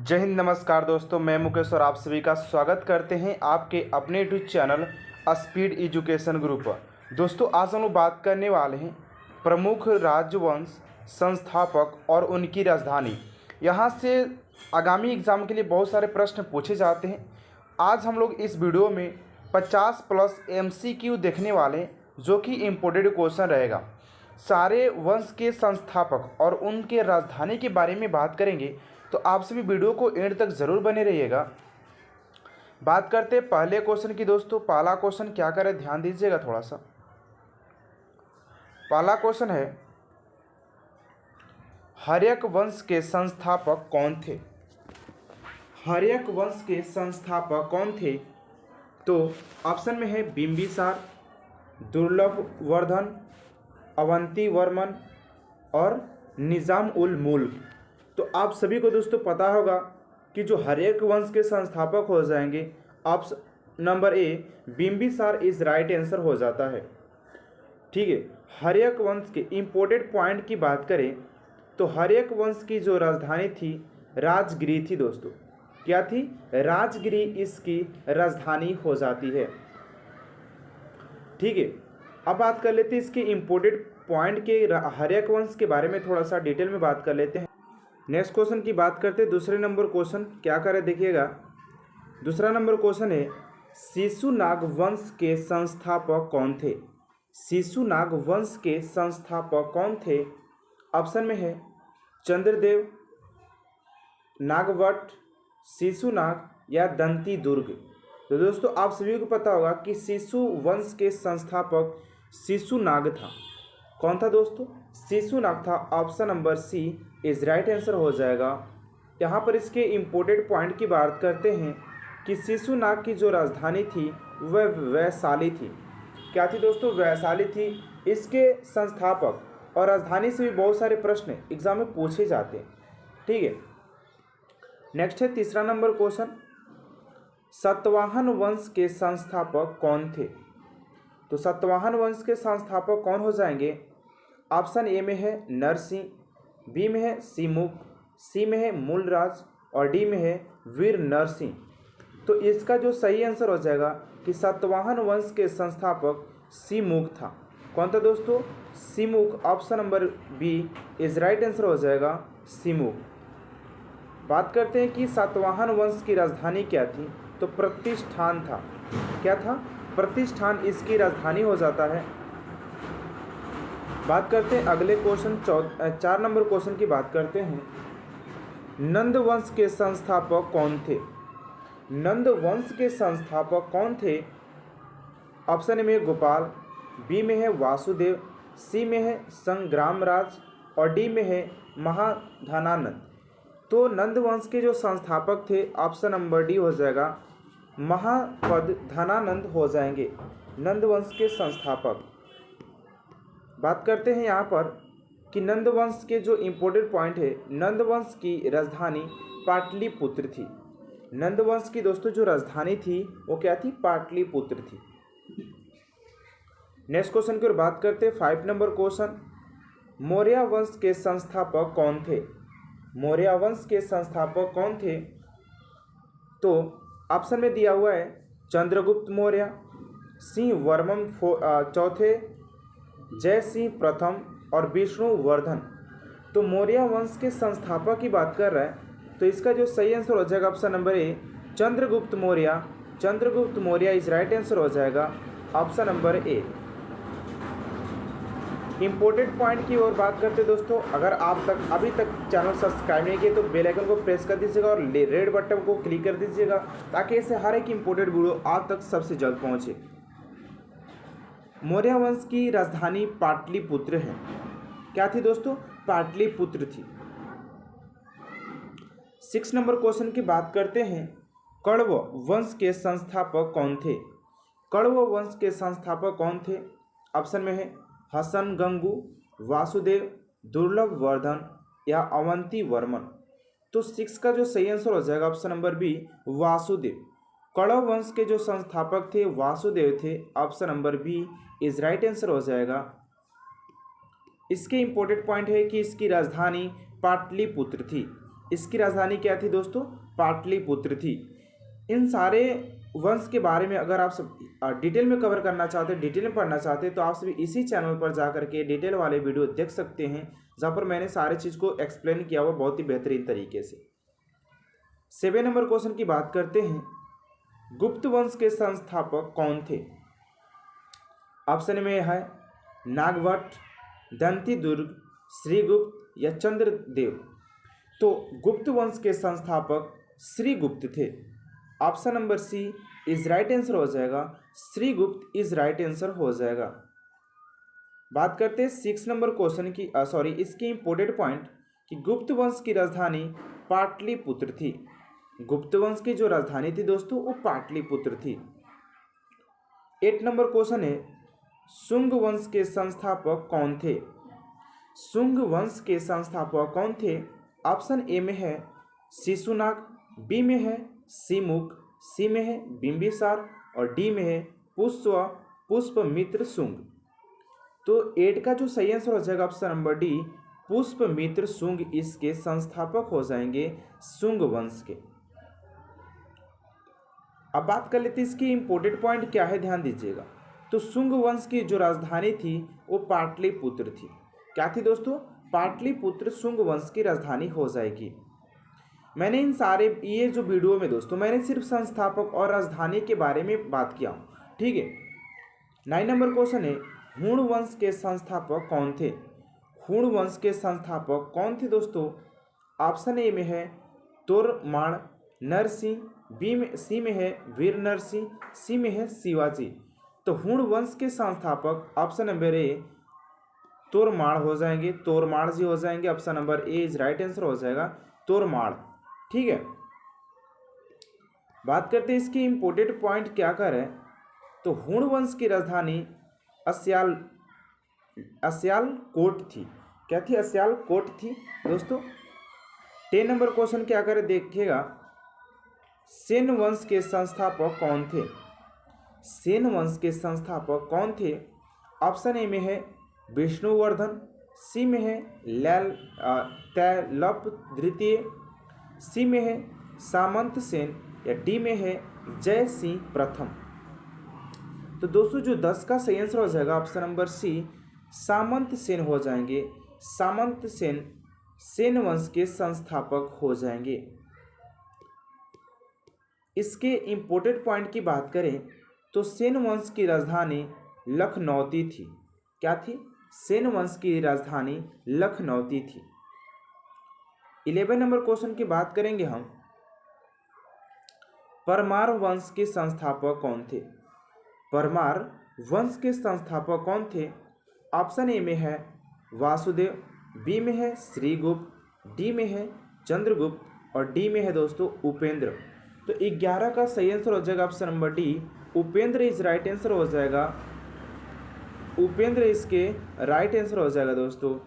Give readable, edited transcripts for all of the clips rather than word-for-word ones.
जय हिंद, नमस्कार दोस्तों। मैं मुकेश और आप सभी का स्वागत करते हैं आपके अपने YouTube channel speed education group पर। दोस्तों, आज हम लोग बात करने वाले हैं प्रमुख राजवंश संस्थापक और उनकी राजधानी। यहाँ से आगामी एग्जाम के लिए बहुत सारे प्रश्न पूछे जाते हैं। आज हम लोग इस वीडियो में 50+ MCQ देखने वाले हैं, जो कि इम्पोर्टेंट क्वेश्चन रहेगा। सारे वंश के संस्थापक और उनके राजधानी के बारे में बात करेंगे, तो आप सभी वीडियो को एंड तक ज़रूर बने रहिएगा। बात करते हैं पहले क्वेश्चन की। दोस्तों, पहला क्वेश्चन क्या करें, ध्यान दीजिएगा थोड़ा सा। पहला क्वेश्चन है, हर्यक वंश के संस्थापक कौन थे? हर्यक वंश के संस्थापक कौन थे? तो ऑप्शन में है बिंबिसार, दुर्लभवर्धन, अवंती वर्मन और निजाम उल मुल्क। तो आप सभी को दोस्तों पता होगा कि जो हर्यक वंश के संस्थापक हो जाएंगे, option number A Bimbisara is right answer हो जाता है। ठीक है। हर्यक वंश के इम्पोर्टेंट पॉइंट की बात करें तो हर्यक वंश की जो राजधानी थी राजगिरी थी। दोस्तों, क्या थी? राजगिरी इसकी राजधानी हो जाती है। ठीक है। अब बात कर लेते हैं इसके इम्पोर्टेंट पॉइंट के हर्यक वंश के बारे में, थोड़ा सा डिटेल में बात कर लेते हैं। नेक्स्ट क्वेश्चन की बात करते हैं। दूसरे नंबर क्वेश्चन क्या करे, देखिएगा। दूसरा नंबर क्वेश्चन है, शिशुनाग वंश के संस्थापक कौन थे? शिशुनाग वंश के संस्थापक कौन थे? ऑप्शन में है चंद्रदेव, नागवट, शिशुनाग या दंती दुर्ग। तो दोस्तों, आप सभी को पता होगा कि शिशु वंश के संस्थापक शिशुनाग था। कौन था दोस्तों? शिशुनाग था। Option number C is right answer हो जाएगा। यहाँ पर इसके इम्पोर्टेंट पॉइंट की बात करते हैं कि शिशुनाग की जो राजधानी थी वह वैशाली थी। क्या थी दोस्तों? वैशाली थी। इसके संस्थापक और राजधानी से भी बहुत सारे प्रश्न एग्जाम में पूछे जाते हैं। ठीक है। नेक्स्ट है तीसरा नंबर क्वेश्चन, सातवाहन वंश के संस्थापक कौन थे? तो सातवाहन वंश के संस्थापक कौन हो जाएंगे? ऑप्शन ए में है नरसिंह, बी में है सिमुक, सी में है मूलराज और डी में है वीर नरसिंह। तो इसका जो सही आंसर हो जाएगा कि सातवाहन वंश के संस्थापक सिमुक था। कौन था दोस्तों? Simuk. Option number B is right answer हो जाएगा, सिमुक। बात करते हैं कि सातवाहन वंश की राजधानी क्या थी? तो प्रतिष्ठान था। क्या था? प्रतिष्ठान इसकी राजधानी हो जाता है। बात करते हैं अगले क्वेश्चन 4 नंबर क्वेश्चन की बात करते हैं। नंद वंश के संस्थापक कौन थे? नंद वंश के संस्थापक कौन थे? ऑप्शन में गोपाल, बी में है वासुदेव, सी में है संग्रामराज और डी में है महाधनानंद। तो नंद वंश के जो संस्थापक थे, ऑप्शन नंबर डी हो जाएगा, महाधनानंद हो जाएंगे नंद वंश के संस्थापक। बात करते हैं यहाँ पर कि नंद वंश के जो इम्पोर्टेंट पॉइंट है, नंद वंश की राजधानी पाटलिपुत्र थी। नंद वंश की दोस्तों जो राजधानी थी वो क्या थी? पाटलिपुत्र थी। नेक्स्ट क्वेश्चन की ओर बात करते हैं। 5 नंबर क्वेश्चन, मौर्य वंश के संस्थापक कौन थे? मौर्य वंश के संस्थापक कौन थे? तो ऑप्शन में दिया हुआ है चंद्रगुप्त मौर्य, सिंह वर्मन चौथे, जय सिंह प्रथम और विष्णुवर्धन। तो मौर्य वंश के संस्थापक की बात कर रहा है, तो इसका जो सही आंसर हो जाएगा option number A Chandragupta Maurya. Chandragupta Maurya is right answer हो जाएगा, ऑप्शन नंबर ए। इंपॉर्टेंट पॉइंट की ओर बात करते हैं दोस्तों, अगर आप अभी तक चैनल सब्सक्राइब नहीं किए तो बेल आइकन को प्रेस कर दीजिएगा और रेड बटन को क्लिक कर दीजिएगा, ताकि ऐसे हर एक इंपॉर्टेंट वीडियो आप तक सबसे जल्द पहुंचे। मौर्य वंश की राजधानी पाटलिपुत्र है। क्या थी दोस्तों? पाटलिपुत्र थी। 6 नंबर क्वेश्चन की बात करते हैं, कण्व वंश के संस्थापक कौन थे? कण्व वंश के संस्थापक कौन थे? ऑप्शन में है हसन गंगू, वासुदेव, दुर्लभवर्धन या अवंती वर्मन। तो 6 का जो सही आंसर हो जाएगा option number B Vasudev. Kanva वंश के जो संस्थापक थे वासुदेव थे। Option number B is right answer हो जाएगा। इसके इंपॉर्टेंट पॉइंट है कि इसकी राजधानी पाटलिपुत्र थी। इसकी राजधानी क्या थी दोस्तों? पाटलिपुत्र थी। इन सारे वंश के बारे में अगर आप सब डिटेल में कवर करना चाहते हैं, डिटेल में पढ़ना चाहते हैं, तो आप सभी इसी चैनल पर जा करके डिटेल वाले वीडियो देख सकते हैं, जहाँ पर मैंने सारे चीज़ को एक्सप्लेन किया हुआ बहुत ही बेहतरीन तरीके से। 7 नंबर क्वेश्चन की बात करते हैं, गुप्त वंश के संस्थापक कौन थे? ऑप्शन में है नागवट, दंतीदुर्ग, श्रीगुप्त या चंद्रदेव। तो गुप्त वंश के संस्थापक श्रीगुप्त थे। Option number C is right answer हो जाएगा, श्रीगुप्त इज राइट आंसर हो जाएगा। बात करते हैं 6 नंबर क्वेश्चन की, इसके इंपोर्टेंट पॉइंट कि गुप्त वंश की राजधानी पाटलिपुत्र थी। गुप्त वंश की जो राजधानी थी दोस्तों वो पाटलिपुत्र थी। 8 नंबर क्वेश्चन है, शुंग वंश के संस्थापक कौन थे? शुंग वंश के संस्थापक कौन थे? ऑप्शन ए में है शिशुनाग, बी में है सीमुख, सी में है बिंबिसार और डी में है पुष्पमित्र शुंग। तो 8 का जो सही आंसर हो जाएगा option number D, Pushpamitra Shunga इसके संस्थापक हो जाएंगे शुंग वंश के। अब बात कर लेते हैं इसकी इंपोर्टेंट पॉइंट क्या है, ध्यान दीजिएगा। तो शुंग वंश की जो राजधानी थी वो पाटलिपुत्र थी। क्या थी दोस्तों? पाटलिपुत्र शुंग वंश की राजधानी हो जाएगी। मैंने इन सारे ये जो वीडियो में दोस्तों मैंने सिर्फ संस्थापक और राजधानी के बारे में बात किया हूँ, ठीक है। 9 नंबर क्वेश्चन है, हुण वंश के संस्थापक कौन थे? हुण वंश के संस्थापक कौन थे दोस्तों? ऑप्शन ए में है तोरमाण नरसिंह, सी में है वीर नरसिंह, सी में है शिवाजी। तो हुण वंश के संस्थापक ऑप्शन नंबर ए तोरमाण हो जाएंगे, तोरमाण जी हो जाएंगे। Option number A is right answer हो जाएगा तोरमाण, ठीक है। बात करते हैं इसकी इंपोर्टेंट पॉइंट क्या कर है। तो हुण वंश की राजधानी अस्यालकोट थी। क्या थी? अस्यालकोट थी दोस्तों। 10 नंबर क्वेश्चन क्या करे देखिएगा, सेन वंश के संस्थापक कौन थे? सेन वंश के संस्थापक कौन थे? ऑप्शन ए में है विष्णुवर्धन, सी में है तैलप द्वितीय, सी में है सामंत सेन या डी में है जय सिंह प्रथम। तो दोस्तों जो 10 का सही आंसर हो जाएगा ऑप्शन नंबर सी, सामंत सेन हो जाएंगे। सामंत सेन सेन वंश के संस्थापक हो जाएंगे। इसके इंपोर्टेंट पॉइंट की बात करें तो सेन वंश की राजधानी लखनौती थी। क्या थी? सेन वंश की राजधानी लखनौती थी। 11 नंबर क्वेश्चन की बात करेंगे हम, परमार वंश के संस्थापक कौन थे? परमार वंश के संस्थापक कौन थे? ऑप्शन ए में है वासुदेव, बी में है श्रीगुप्त, डी में है चंद्रगुप्त और डी में है दोस्तों उपेंद्र। तो 11 का सही आंसर हो जाएगा option number D, Upendra is right answer हो जाएगा। उपेंद्र इसके राइट आंसर हो जाएगा दोस्तों।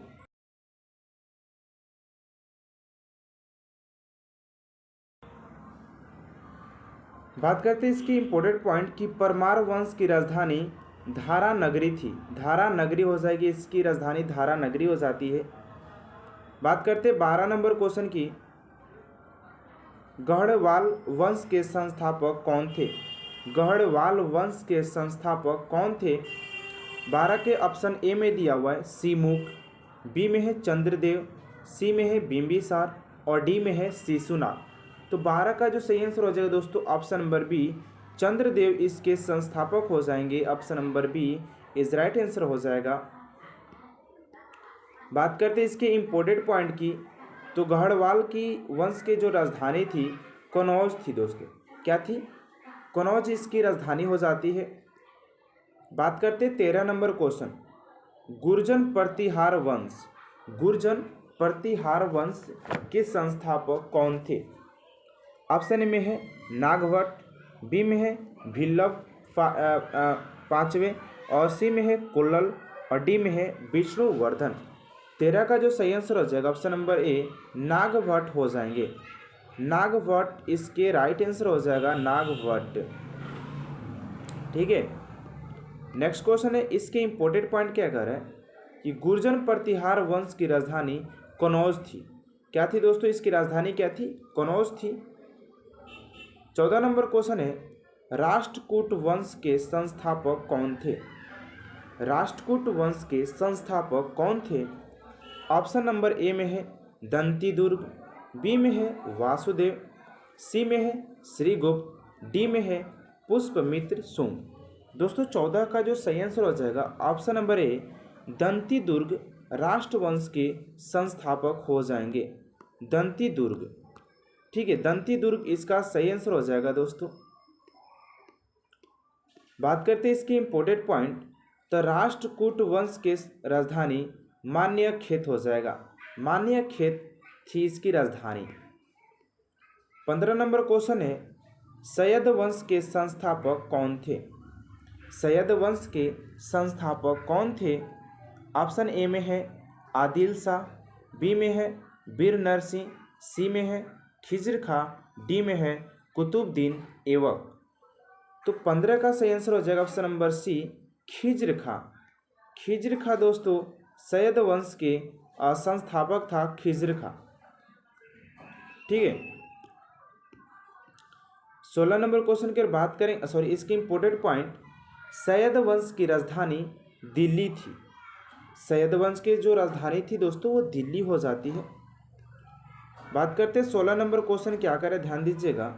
बात करते हैं इसकी इंपोर्टेंट पॉइंट कि परमार वंश की राजधानी धारा नगरी थी। धारा नगरी हो जाएगी, इसकी राजधानी धारा नगरी हो जाती है। बात करते हैं 12 नंबर क्वेश्चन की, गढ़वाल वंश के संस्थापक कौन थे? गढ़वाल वंश के संस्थापक कौन थे? 12 के ऑप्शन ए में दिया हुआ है सीमुख, बी में है चंद्रदेव, सी में है बिंबिसार और डी में है शिशुनाग। तो 12 का जो सही आंसर हो जाएगा दोस्तों ऑप्शन नंबर बी, चंद्रदेव इसके संस्थापक हो जाएंगे। Option number B is right answer हो जाएगा। बात करते हैं इसके इंपोर्टेंट पॉइंट की, तो गढ़वाल की वंश के जो राजधानी थी कनौज थी दोस्तों। क्या थी? कनौज इसकी राजधानी हो जाती है। बात करते हैं 13 नंबर क्वेश्चन, गुर्जर प्रतिहार वंश। गुर्जर प्रतिहार वंश के संस्थापक कौन थे? ऑप्शन ए में है नागभट्ट, बी में है भिल्लभ पांचवें और सी में है कुल्लल और डी में है विष्णुवर्धन। 13 का जो सही आंसर हो जाएगा ऑप्शन नंबर ए, नागभट्ट हो जाएंगे। नागभट्ट इसके राइट आंसर हो जाएगा, नागभट्ट, ठीक है। नेक्स्ट क्वेश्चन है, इसके इंपोर्टेंट पॉइंट क्या कह रहा है कि गुर्जर प्रतिहार वंश की राजधानी कनौज थी। क्या थी दोस्तों, इसकी राजधानी क्या थी, कनौज थी। 14 नंबर क्वेश्चन है, राष्ट्रकूट वंश के संस्थापक कौन थे। राष्ट्रकूट वंश के संस्थापक कौन थे। ऑप्शन नंबर ए में है दंती दुर्ग, बी में है वासुदेव, सी में है श्रीगुप्त, डी में है पुष्पमित्र शुंग। दोस्तों 14 का जो सही आंसर हो जाएगा ऑप्शन नंबर ए दंती दुर्ग राष्ट्रवंश के संस्थापक हो जाएंगे। दंती दुर्ग, ठीक है, दंती दुर्ग इसका सही आंसर हो जाएगा। दोस्तों बात करते हैं इसके इंपोर्टेंट पॉइंट, तो राष्ट्रकूट वंश के राजधानी मान्यखेत हो जाएगा। मान्यखेत थी इसकी राजधानी। 15 नंबर क्वेश्चन है, सयद वंश के संस्थापक कौन थे। सयद वंश के संस्थापक कौन थे। ऑप्शन ए में है आदिल शाह, बी में है वीर नरसिंह, सी में है खिज्र खां, डी में है कुतुबुद्दीन ऐबक। तो 15 का सही आंसर हो जाएगा ऑप्शन नंबर सी खिज्र खां। खिज्र खां दोस्तों सयद वंश के संस्थापक था खिज्र खां, ठीक है। 16 नंबर क्वेश्चन की बात करें, सॉरी इसकी इंपोर्टेंट पॉइंट, सयद वंश की राजधानी दिल्ली थी। सयद वंश की जो राजधानी थी दोस्तों वो दिल्ली हो जाती है। बात करते हैं 16 नंबर क्वेश्चन, क्या करें ध्यान दीजिएगा,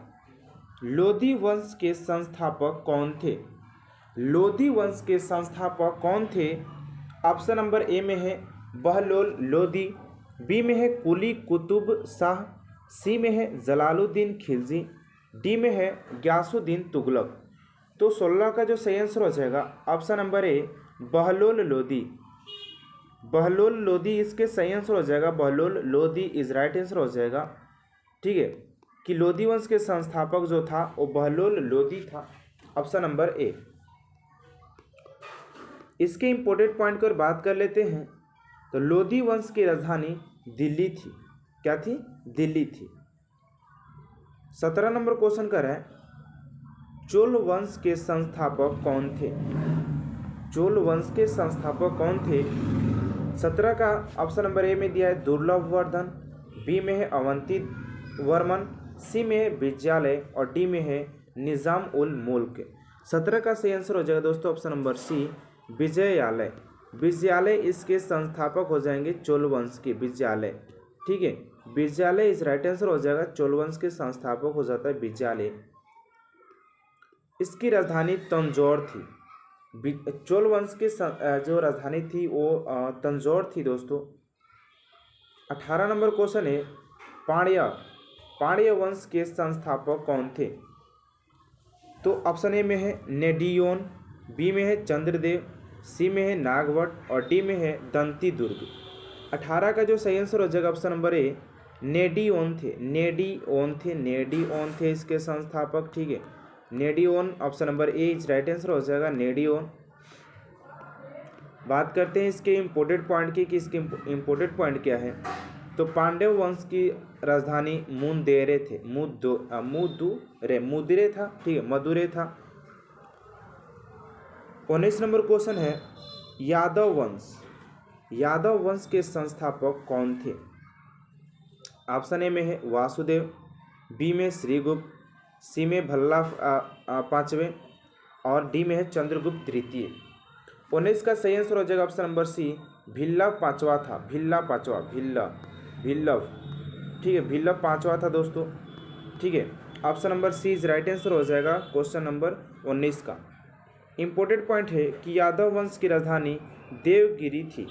लोधी वंश के संस्थापक कौन थे। लोधी वंश के संस्थापक कौन थे। ऑप्शन नंबर ए में है बहलोल लोधी, बी में है कुली कुतुब शाह, सी में है जलालुद्दीन खिलजी, डी में है ग्यासुद्दीन तुगलक। तो 16 का जो सही आंसर हो जाएगा ऑप्शन नंबर ए बहलोल लोधी। बहलोल लोधी इसके सही आंसर हो जाएगा। Bahlol Lodhi is right answer हो जाएगा, ठीक है, कि लोधी वंश के संस्थापक जो था वो बहलोल लोधी था। ऑप्शन नंबर ए। इसके इंपोर्टेंट पॉइंट की बात कर लेते हैं, तो लोधी वंश की राजधानी दिल्ली थी। क्या थी, दिल्ली थी। 17 नंबर क्वेश्चन कर है, चोल वंश के संस्थापक कौन थे। चोल वंश के संस्थापक कौन थे। 17 का ऑप्शन नंबर ए में दिया है दुर्लभ वर्धन, बी में है अवंती वर्मन, सी में है विजयालय और डी में है निजाम उल मुल्क। 17 का सही आंसर हो जाएगा दोस्तों option number C Vijayalaya. Vijayalaya इसके संस्थापक हो जाएंगे चोल वंश के, विजयालय, ठीक है, विजयालय इस राइट आंसर हो जाएगा। चोल वंश के संस्थापक हो जाता है विजयालय। इसकी राजधानी तंजौर थी। चोल वंश की जो राजधानी थी वो तंजौर थी दोस्तों। 18 नंबर क्वेश्चन है, पांड्य वंश के संस्थापक कौन थे। तो ऑप्शन ए में है नेडियोन, बी में है चंद्रदेव, सी में है नागवट और डी में है दंती दुर्ग। 18 का जो सही आंसर हो जाएगा ऑप्शन नंबर ए नेडियोन थे। नेडियोन थे इसके संस्थापक, ठीक है, नेडियोन। Option number A is right answer हो जाएगा नेडियोन। बात करते हैं इसके इम्पोर्टेंट पॉइंट की कि इसके इम्पोर्टेंट पॉइंट क्या है। तो पांड्य वंश की राजधानी मुंदेरे थे। मुदुरे था, ठीक है, मदुरे था। 19 नंबर क्वेश्चन है, यादव वंश के संस्थापक कौन थे। ऑप्शन ए में है वासुदेव, बी में श्रीगुप्त, सी में भल्ला पांचवें और डी में है चंद्रगुप्त तृतीय। 19 का सही आंसर हो जाएगा ऑप्शन नंबर सी भिल्लव पांचवा था। भिल्लव, ठीक है, भिल्लव पांचवा था दोस्तों, ठीक है। Option number C is right answer हो जाएगा क्वेश्चन नंबर 19 का। इंपॉर्टेंट पॉइंट है कि यादव वंश की राजधानी देवगिरी थी।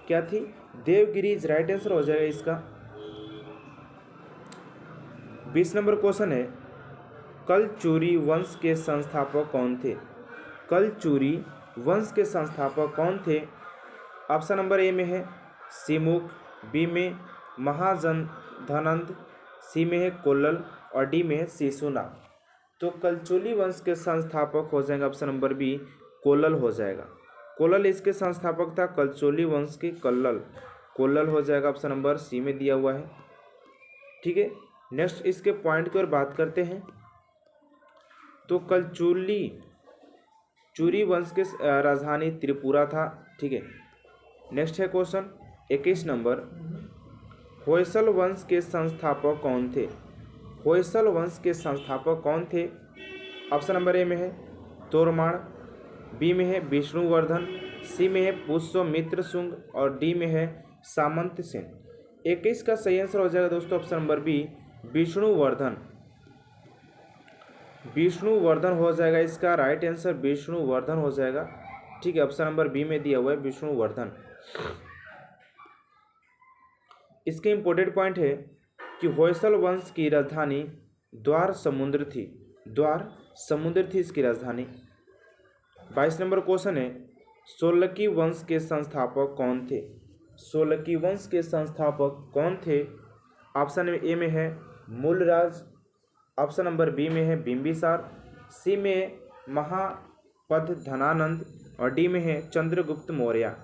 क्या थी, देवगिरी इज राइट आंसर हो जाएगा इसका। 20 नंबर क्वेश्चन है, कलचुरी वंश के संस्थापक कौन थे। कलचुरी वंश के संस्थापक कौन थे। ऑप्शन नंबर ए में है सिमुक, बी में महाधनंद, सी में है कोल्लल और डी में है शिशुनाग। तो कलचुली वंश के संस्थापक हो जाएंगे ऑप्शन नंबर बी कोल्लल हो जाएगा। कोल्लल इसके संस्थापक था कलचुली वंश के, कोल्लल हो जाएगा ऑप्शन नंबर सी में दिया हुआ है, ठीक है। नेक्स्ट इसके पॉइंट की ओर बात करते हैं। तो चूरी वंश के राजधानी त्रिपुरा था, ठीक है। नेक्स्ट है क्वेश्चन 21 नंबर, होयसल वंश के संस्थापक कौन थे? होयसल वंश के संस्थापक कौन थे? ऑप्शन नंबर ए में है तोरमाण, बी में है विष्णुवर्धन, सी में है पुष्यमित्र शुंग और डी में है सामंत सेन। 21 का सही आंसर हो जाएगा दोस्तों option number B Vishnuvardhan. Vishnuvardhan हो जाएगा इसका राइट आंसर, विष्णुवर्धन हो जाएगा। ठीक है, ऑप्शन नंबर बी में दिया हुआ है विष्णुवर्धन। इसके इंपॉर्टेंट पॉइंट है कि होयसल वंश की राजधानी द्वार समुद्र थी। द्वार समुद्र थी इसकी राजधानी। 22 नंबर क्वेश्चन है सोलकी वंश के संस्थापक कौन थे? सोलकी वंश के संस्थापक कौन थे? ऑप्शन ए में है मूलराज, ऑप्शन नंबर बी में है बिंबिसार, सी में महापद्धनानंद और डी में है चंद्रगुप्त मौर्य।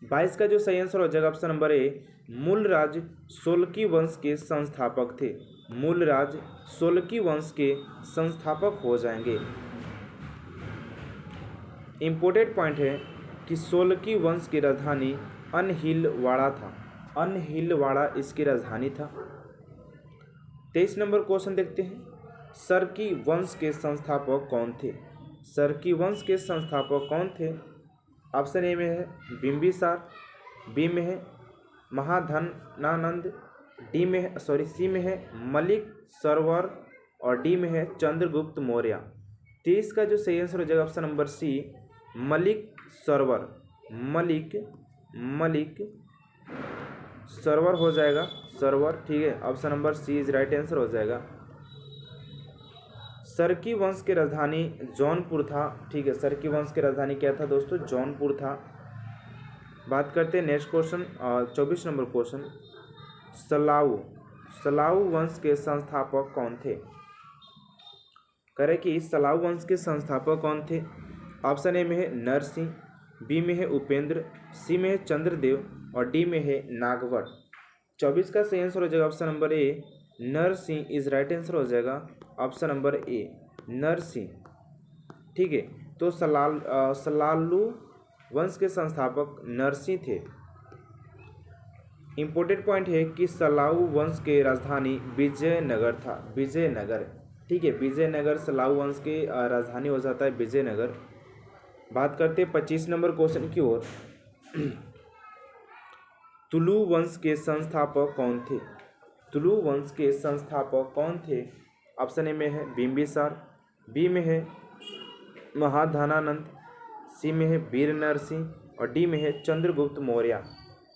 22 का जो सही आंसर हो जाएगा ऑप्शन नंबर ए मूलराज सोलकी वंश के संस्थापक थे। मूलराज सोलकी वंश के संस्थापक हो जाएंगे। इंपॉर्टेंट पॉइंट है कि सोलकी वंश की राजधानी अनहिलवाड़ा था। अनहिलवाड़ा इसकी राजधानी था। 23 नंबर क्वेश्चन देखते हैं सरकी वंश के संस्थापक कौन थे? सरकी वंश के संस्थापक कौन थे? ऑप्शन ए में है बिंबिसार, बी में है महाधनानंद, सी में है मलिक सरवर और डी में है चंद्रगुप्त मौर्य। 23 का जो सही आंसर हो जाएगा option number C Malik Sarwar. Malik Sarwar हो जाएगा, सरवर। ठीक है, option number C is right answer हो जाएगा। सरकी वंश की राजधानी जौनपुर था। ठीक है, सरकी वंश की राजधानी क्या था दोस्तों? जौनपुर था। बात करते हैं नेक्स्ट क्वेश्चन 24 नंबर क्वेश्चन सलाऊ वंश के संस्थापक कौन थे? करें कि सलाऊ वंश के संस्थापक कौन थे? ऑप्शन ए में है नरसिंह, बी में है उपेंद्र, सी में है चंद्रदेव और डी में है नागवट। 24 का सही आंसर हो जाएगा option number A Narasimha is right answer हो जाएगा ऑप्शन नंबर ए नरसिंह। ठीक है, तो सलालू वंश के संस्थापक नरसिंह थे। इंपॉर्टेंट पॉइंट है कि सलाऊ वंश के राजधानी विजयनगर था। विजयनगर, ठीक है, विजयनगर सलाऊ वंश की राजधानी हो जाता है विजयनगर। बात करते हैं 25 नंबर क्वेश्चन की ओर तुलु वंश के संस्थापक कौन थे? तुलु वंश के संस्थापक कौन थे? ऑप्शन ए में है बिंबिसार, बी में है महाधनानंद, सी में है वीर नरसिंह और डी में है चंद्रगुप्त मौर्य।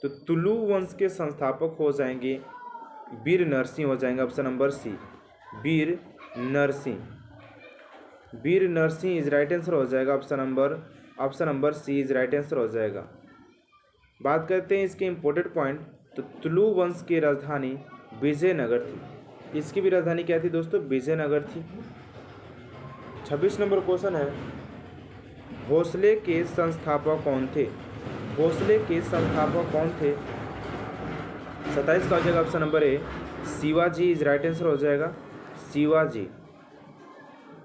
तो तुलु वंश के संस्थापक हो जाएंगे वीर नरसिंह हो जाएंगे। Option number C Veer Narsingh. Veer Narsingh is right answer हो जाएगा option number C is right answer हो जाएगा। बात करते हैं इसके इम्पोर्टेंट पॉइंट। तो तुलु वंश की राजधानी विजयनगर थी। इसकी भी राजधानी क्या थी दोस्तों? विजयनगर थी। 26 नंबर क्वेश्चन है भोसले के संस्थापक कौन थे? भोसले के संस्थापक कौन थे? 27 का हो जाएगा option number A Shivaji is right answer हो जाएगा। शिवाजी,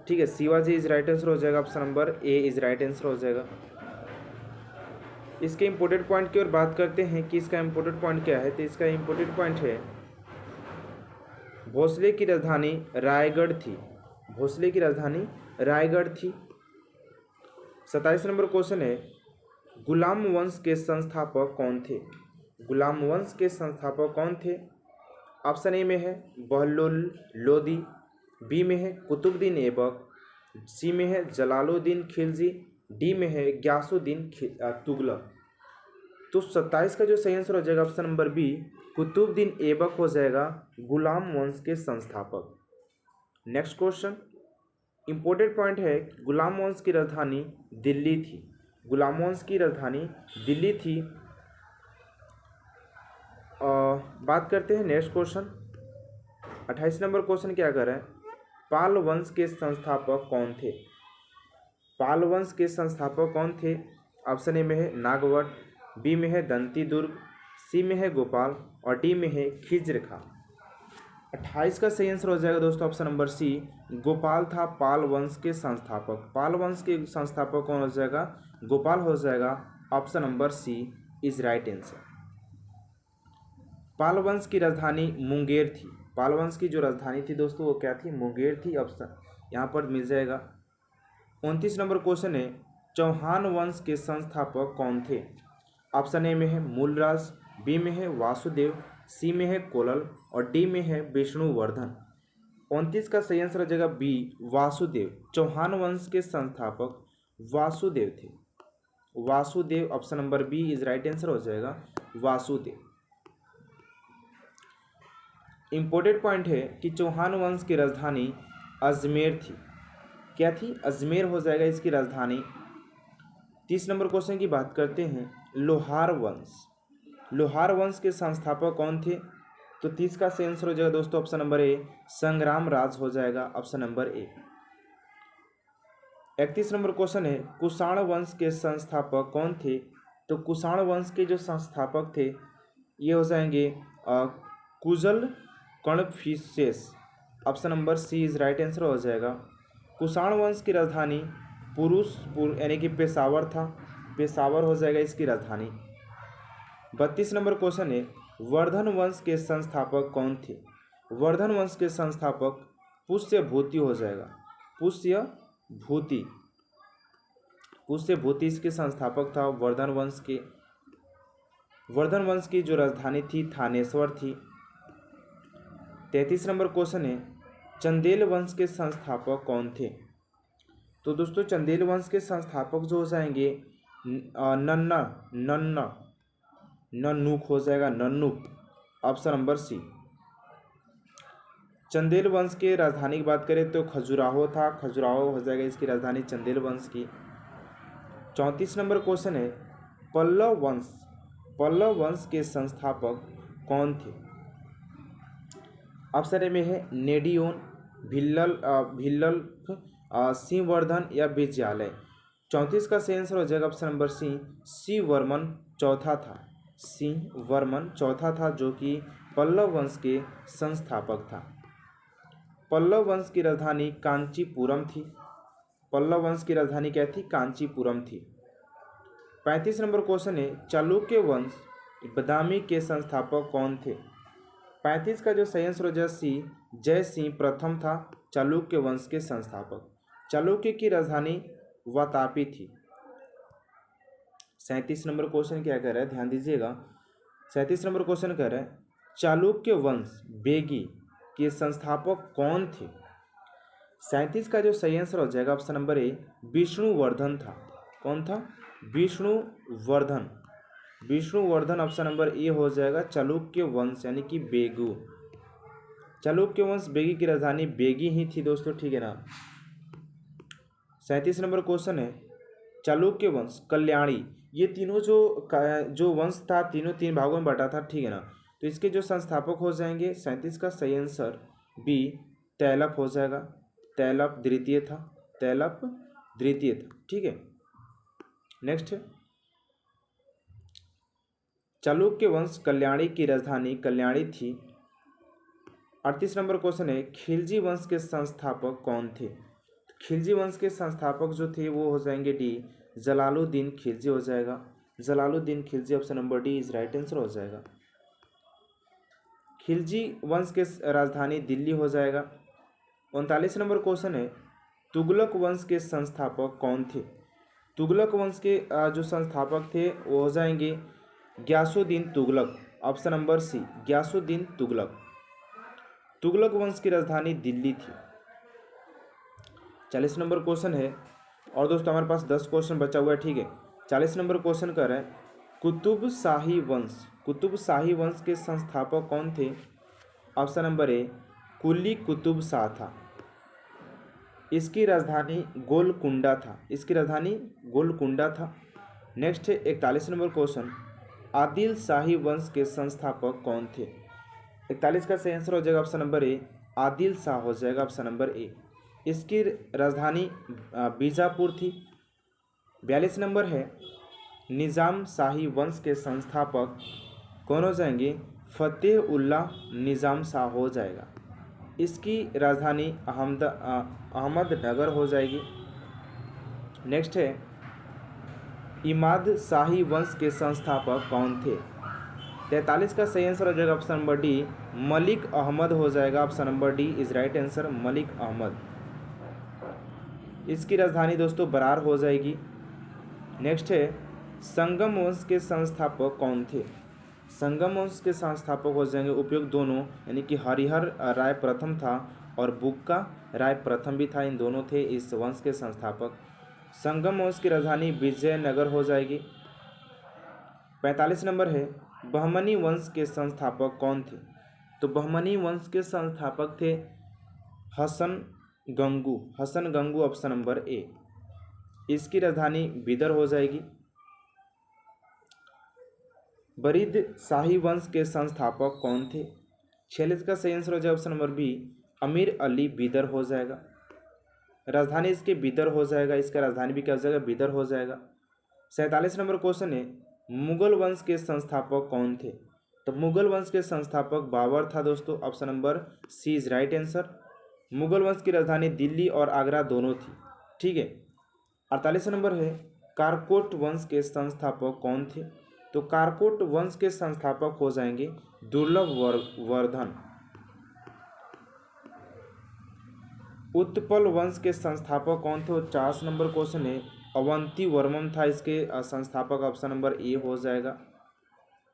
ठीक है, शिवाजी इज राइट आंसर हो जाएगा। Option number A is right answer हो जाएगा। इसके इम्पोर्टेंट पॉइंट की ओर बात करते हैं कि इसका इम्पोर्टेंट पॉइंट क्या है। तो इसका इम्पोर्टेंट पॉइंट है भोसले की राजधानी रायगढ़ थी। भोसले की राजधानी रायगढ़ थी। 27 नंबर क्वेश्चन है गुलाम वंश के संस्थापक कौन थे? गुलाम वंश के संस्थापक कौन थे? ऑप्शन ए में है बहलोल लोदी, बी में है कुतुबुद्दीन ऐबक, सी में है जलालुद्दीन खिलजी, डी में है गयासुद्दीन तुगलक। तो 27 का जो सही आंसर हो जाएगा option number B Qutubuddin Aibak हो जाएगा गुलाम वंश के संस्थापक। नेक्स्ट क्वेश्चन इंपॉर्टेंट पॉइंट है गुलाम वंश की राजधानी दिल्ली थी। गुलाम वंश की राजधानी दिल्ली थी। बात करते हैं नेक्स्ट क्वेश्चन 28 नंबर क्वेश्चन क्या कर रहे हैं पाल वंश के संस्थापक कौन थे? पाल वंश के संस्थापक कौन थे? ऑप्शन ए में है नागवट, बी में है दंती दुर्ग, सी में है गोपाल और डी में है खिज्र खां। 28 का सही आंसर हो जाएगा दोस्तों ऑप्शन नंबर सी गोपाल था पाल वंश के संस्थापक। पाल वंश के संस्थापक कौन हो जाएगा? गोपाल हो जाएगा। Option number C is right answer. Pala वंश की राजधानी मुंगेर थी। पाल वंश की जो राजधानी थी दोस्तों वो क्या थी, मुंगेर थी। ऑप्शन यहाँ पर मिल जाएगा। 29 नंबर क्वेश्चन है, चौहान वंश के संस्थापक कौन थे? ऑप्शन ए में है मूलराज, बी में है वासुदेव, सी में है कोलल और डी में है विष्णुवर्धन। 29 का सही आंसर हो जाएगा बी, वासुदेव। चौहान वंश के संस्थापक वासुदेव थे। Vasudev, option number B is right answer हो जाएगा, वासुदेव। इंपॉर्टेंट पॉइंट है कि चौहान वंश की राजधानी अजमेर थी। क्या थी? अजमेर हो जाएगा इसकी राजधानी। 30 नंबर क्वेश्चन की बात करते हैं, लोहार वंश। लोहार वंश के संस्थापक कौन थे? तो 30 का सही आंसर हो जाएगा दोस्तों ऑप्शन नंबर ए, संग्राम राज हो जाएगा, ऑप्शन नंबर ए। 31 नंबर क्वेश्चन है, कुषाण वंश के संस्थापक कौन थे? तो कुषाण वंश के जो संस्थापक थे ये हो जाएंगे Kujula Kadphises, option number C is right answer हो जाएगा। कुषाण वंश की राजधानी पुरुषपुर यानी कि पेशावर था। पेशावर हो जाएगा इसकी राजधानी। 32 नंबर क्वेश्चन है, वर्धन वंश के संस्थापक कौन थे? वर्धन वंश के संस्थापक पुष्यभूति हो जाएगा, पुष्यभूति। पुष्यभूति इसके संस्थापक था वर्धन वंश के। वर्धन वंश की जो राजधानी थी थानेश्वर थी। 33 नंबर क्वेश्चन है, चंदेल वंश के संस्थापक कौन थे? तो दोस्तों चंदेल वंश के संस्थापक जो हो जाएंगे नन्नुक हो जाएगा, Nannuk, option number C. Chandel वंश के राजधानी की बात करें तो खजुराहो था। खजुराहो हो जाएगा इसकी राजधानी चंदेल वंश की। 34 नंबर क्वेश्चन है, पल्लव वंश। पल्लव वंश के संस्थापक कौन थे? ऑप्शन ए में है नेडियोन, भिल्लल, सिंहवर्धन या विजयालय। 34 का सही आंसर हो जाएगा ऑप्शन नंबर सी, सिंहवर्मन चौथा था। सिंहवर्मन चौथा था जो कि पल्लव वंश के संस्थापक था। पल्लव वंश की राजधानी कांचीपुरम थी। पल्लव वंश की राजधानी क्या थी? कांचीपुरम थी। 35 नंबर क्वेश्चन है, चालुक्य वंश बदामी के संस्थापक कौन थे? 35 का जो सही आंसर हो जाएगा सी, जय सिंह प्रथम था चालुक्य वंश के संस्थापक। चालुक्य की राजधानी वातापी थी। 37 नंबर क्वेश्चन क्या कह रहा है, ध्यान दीजिएगा। 37 नंबर क्वेश्चन कह रहा है, चालुक्य वंश बेगी के संस्थापक कौन थे? 37 का जो सही आंसर हो जाएगा ऑप्शन नंबर ए, विष्णुवर्धन था। कौन था? विष्णुवर्धन। विष्णुवर्धन ऑप्शन नंबर ए हो जाएगा चालुक्य वंश यानी कि बेगू। चालुक्य वंश बेगी की राजधानी बेगी ही थी दोस्तों, ठीक है ना। 37 नंबर क्वेश्चन है, चालुक्य वंश कल्याणी, ये तीनों जो वंश था तीनों तीन भागों में बटा था, ठीक है ना। तो इसके जो संस्थापक हो जाएंगे 37 का सही आंसर बी, तैलप हो जाएगा। तैलप द्वितीय था, तैलप द्वितीय था, ठीक है। नेक्स्ट है, चालुक्य वंश कल्याणी की राजधानी कल्याणी थी। 38 नंबर क्वेश्चन है, खिलजी वंश के संस्थापक कौन थे? खिलजी वंश के संस्थापक जो थे वो हो जाएंगे डी, जलालुद्दीन खिलजी हो जाएगा। Jalaluddin Khilji, option number D is right answer हो जाएगा। खिलजी वंश के राजधानी दिल्ली हो जाएगा। 39 नंबर क्वेश्चन है, तुगलक वंश के संस्थापक कौन थे? तुगलक वंश के जो संस्थापक थे वो हो जाएंगे Ghiyasuddin Tughlaq, option number C, Ghiyasuddin Tughlaq. Tughlaq वंश की राजधानी दिल्ली थी। 40 नंबर क्वेश्चन है, और दोस्तों हमारे पास 10 क्वेश्चन बचा हुआ है, ठीक है। 40 नंबर क्वेश्चन कर रहे हैं, कुतुब शाही वंश। कुतुब शाही वंश के संस्थापक कौन थे? ऑप्शन नंबर ए, कुली कुतुब शाह था। इसकी राजधानी गोलकुंडा था। इसकी राजधानी गोलकुंडा था। नेक्स्ट है 41 नंबर क्वेश्चन, आदिल शाही वंश के संस्थापक कौन थे? 41 का सही आंसर हो जाएगा ऑप्शन नंबर ए, आदिल शाह हो जाएगा, ऑप्शन नंबर ए। इसकी राजधानी बीजापुर थी। 42 नंबर है, निज़ाम शाही वंश के संस्थापक कौन हो जाएंगे? फतेह उल्लाह निज़ाम शाह हो जाएगा। इसकी राजधानी अहमदनगर हो जाएगी। नेक्स्ट है, इमाद शाही वंश के संस्थापक कौन थे? 43 का सही आंसर हो जाएगा option number D, Malik Ahmad हो जाएगा। Option number D is right answer, Malik Ahmad. इसकी राजधानी दोस्तों बरार हो जाएगी। नेक्स्ट है, संगम वंश के संस्थापक कौन थे? संगम वंश के संस्थापक हो जाएंगे उपयुक्त दोनों, यानी कि हरिहर राय प्रथम था और बुक्का राय प्रथम भी था, इन दोनों थे इस वंश के संस्थापक। संगम वंश की राजधानी विजयनगर हो जाएगी। 45 नंबर है, बहमनी वंश के संस्थापक कौन थे? तो बहमनी वंश के संस्थापक थे Hasan Gangu, Hasan Gangu option number A. इसकी राजधानी बिदर हो जाएगी। बरीद शाही वंश के संस्थापक कौन थे? 46 का सही आंसर हो जाएगा ऑप्शन नंबर बी, अमीर अली बिदर हो जाएगा। राजधानी इसके बिदर हो जाएगा, इसका राजधानी भी क्या हो जाएगा? बिदर हो जाएगा। 47 नंबर क्वेश्चन है, मुगल वंश के संस्थापक कौन थे? तो मुगल वंश के संस्थापक बाबर था दोस्तों। Option number C is right answer. Mughal वंश की राजधानी दिल्ली और आगरा दोनों थी, ठीक है। 48 नंबर है, कारकोट वंश के संस्थापक कौन थे? तो कारकोट वंश के संस्थापक हो जाएंगे दुर्लभ वर्धन। उत्पल वंश के संस्थापक कौन थे? 50 नंबर क्वेश्चन है, अवंती वर्मन था इसके संस्थापक। ऑप्शन नंबर ए हो जाएगा।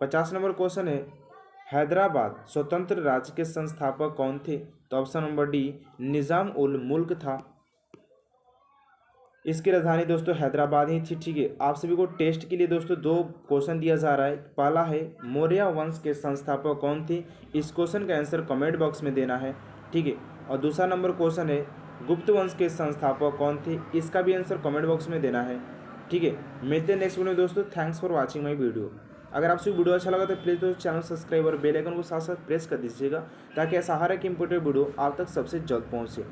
50 नंबर क्वेश्चन है, हैदराबाद स्वतंत्र राज्य के संस्थापक कौन थे? तो option number D, Nizam ul मुल्क था। इसकी राजधानी दोस्तों हैदराबाद ही थी, ठीक है। आप सभी को टेस्ट के लिए दोस्तों 2 क्वेश्चन दिया जा रहा है। पहला है, मौर्य वंश के संस्थापक कौन थे? इस क्वेश्चन का आंसर कमेंट बॉक्स में देना है, ठीक है। और दूसरा नंबर क्वेश्चन है, गुप्त वंश के संस्थापक कौन थे? इसका भी आंसर कमेंट बॉक्स में देना है, ठीक है। मिलते हैं नेक्स्ट वीडियो में दोस्तों। Thanks for watching my video. अगर आपसे वीडियो अच्छा लगा तो प्लीज़ दोस्तों चैनल सब्सक्राइब और बेल आइकन को साथ साथ प्रेस कर दीजिएगा, ताकि ऐसा हर एक इंपॉर्टेंट वीडियो आप तक सबसे जल्द पहुँचे।